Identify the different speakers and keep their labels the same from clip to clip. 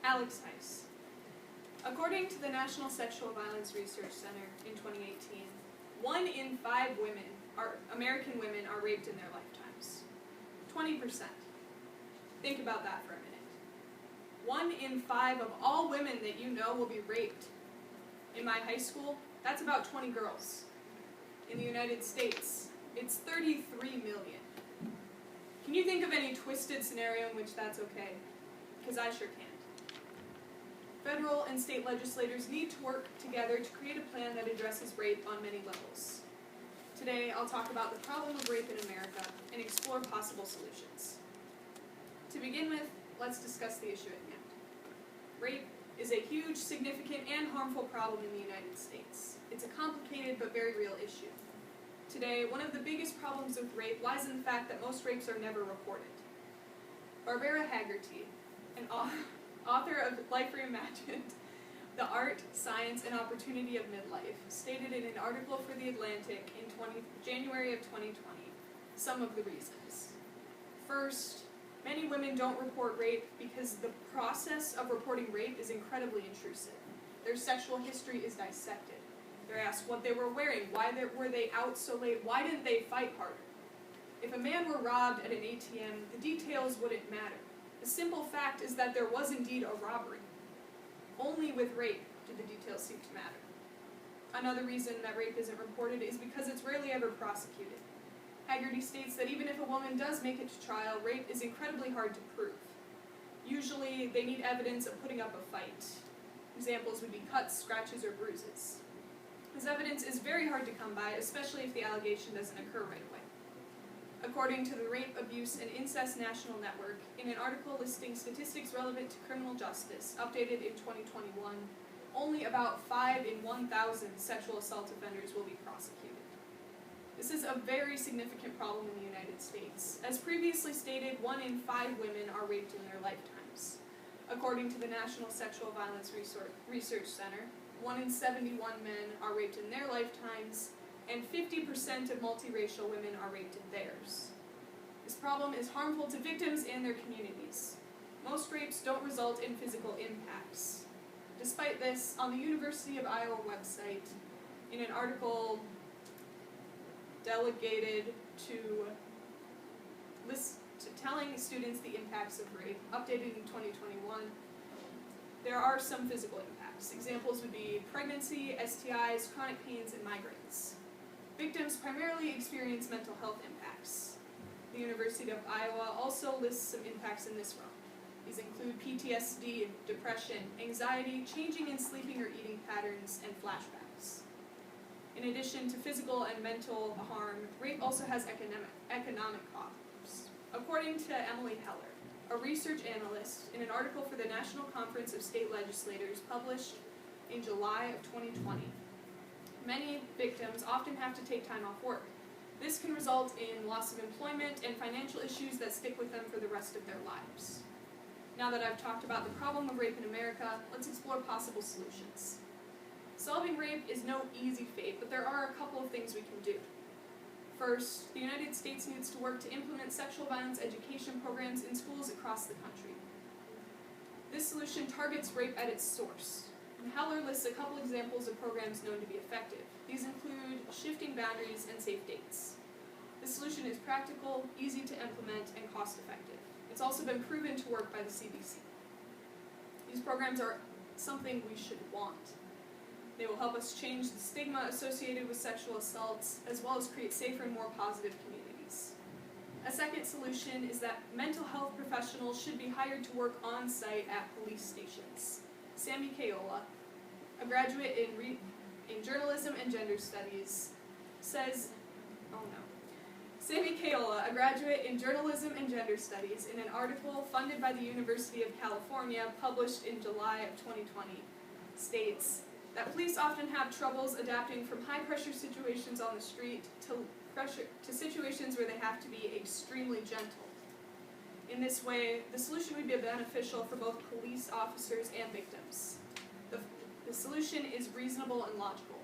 Speaker 1: Heuss. According to the National Sexual Violence Research Center in 2018, 1 in 5 American women are raped in their lifetimes. 20%. Think about that for a minute. 1 in 5 of all women that you know will be raped. In my high school, that's about 20 girls. In the United States, it's 33 million. Can you think of any twisted scenario in which that's okay? Because I sure can't. Federal and state legislators need to work together to create a plan that addresses rape on many levels. Today, I'll talk about the problem of rape in America and explore possible solutions. To begin with, let's discuss the issue at hand. Rape is a huge, significant, and harmful problem in the United States. It's a complicated but very real issue. Today, one of the biggest problems with rape lies in the fact that most rapes are never reported. Barbara Haggerty, an author of Life Reimagined, The Art, Science, and Opportunity of Midlife, stated in an article for The Atlantic in January of 2020 some of the reasons. First, many women don't report rape because the process of reporting rape is incredibly intrusive. Their sexual history is dissected. They're asked what they were wearing, were they out so late, why didn't they fight harder? If a man were robbed at an ATM, the details wouldn't matter. The simple fact is that there was indeed a robbery. Only with rape do the details seem to matter. Another reason that rape isn't reported is because it's rarely ever prosecuted. Haggerty states that even if a woman does make it to trial, rape is incredibly hard to prove. Usually, they need evidence of putting up a fight. Examples would be cuts, scratches, or bruises. This evidence is very hard to come by, especially if the allegation doesn't occur right away. According to the Rape, Abuse, and Incest National Network, in an article listing statistics relevant to criminal justice, updated in 2021, only about 5 in 1,000 sexual assault offenders will be prosecuted. This is a very significant problem in the United States. As previously stated, 1 in 5 women are raped in their lifetimes. According to the National Sexual Violence Research Center, 1 in 71 men are raped in their lifetimes, and 50% of multiracial women are raped in theirs. This problem is harmful to victims and their communities. Most rapes don't result in physical impacts. Despite this, on the University of Iowa website, in an article delegated to telling students the impacts of rape, updated in 2021, there are some physical impacts. Examples would be pregnancy, STIs, chronic pains, and migraines. Victims primarily experience mental health impacts. The University of Iowa also lists some impacts in this realm. These include PTSD, depression, anxiety, changing in sleeping or eating patterns, and flashbacks. In addition to physical and mental harm, rape also has economic costs. According to Emily Heller, a research analyst, in an article for the National Conference of State Legislators published in July of 2020, many victims often have to take time off work. This can result in loss of employment and financial issues that stick with them for the rest of their lives. Now that I've talked about the problem of rape in America, let's explore possible solutions. Solving rape is no easy feat, but there are a couple of things we can do. First, the United States needs to work to implement sexual violence education programs in schools across the country. This solution targets rape at its source. And Heller lists a couple examples of programs known to be effective. These include shifting boundaries and safe dates. This solution is practical, easy to implement, and cost-effective. It's also been proven to work by the CDC. These programs are something we should want. They will help us change the stigma associated with sexual assaults, as well as create safer and more positive communities. A second solution is that mental health professionals should be hired to work on-site at police stations. Sammy Kayola, a graduate in journalism and gender studies, says, Sammy Kayola, a graduate in journalism and gender studies, in an article funded by the University of California published in July of 2020, states that police often have troubles adapting from high-pressure situations on the street to situations where they have to be extremely gentle. In this way, the solution would be beneficial for both police officers and victims. The solution is reasonable and logical.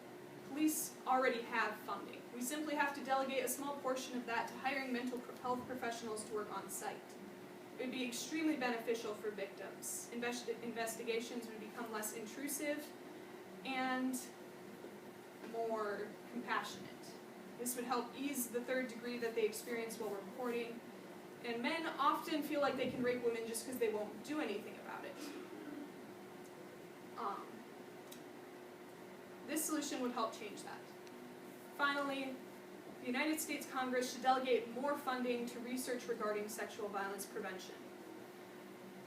Speaker 1: Police already have funding. We simply have to delegate a small portion of that to hiring mental health professionals to work on site. It would be extremely beneficial for victims, investigations would become less intrusive and more compassionate. This would help ease the third degree that they experience while reporting. And men often feel like they can rape women just because they won't do anything about it. This solution would help change that. Finally, the United States Congress should delegate more funding to research regarding sexual violence prevention.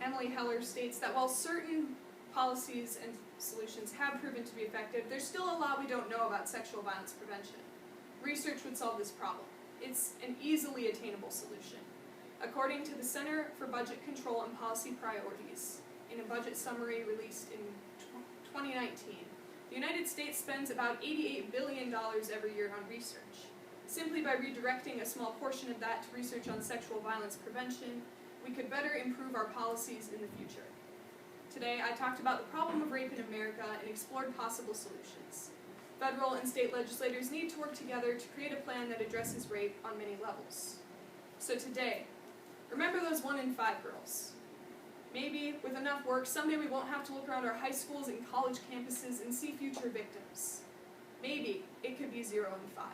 Speaker 1: Emily Heller states that while certain policies and solutions have proven to be effective, there's still a lot we don't know about sexual violence prevention. Research would solve this problem. It's an easily attainable solution. According to the Center for Budget Control and Policy Priorities, in a budget summary released in 2019, the United States spends about $88 billion every year on research. Simply by redirecting a small portion of that to research on sexual violence prevention, we could better improve our policies in the future. Today, I talked about the problem of rape in America and explored possible solutions. Federal and state legislators need to work together to create a plan that addresses rape on many levels. So today, remember those 1 in 5 girls. Maybe, with enough work, someday we won't have to look around our high schools and college campuses and see future victims. Maybe it could be 0 in 5.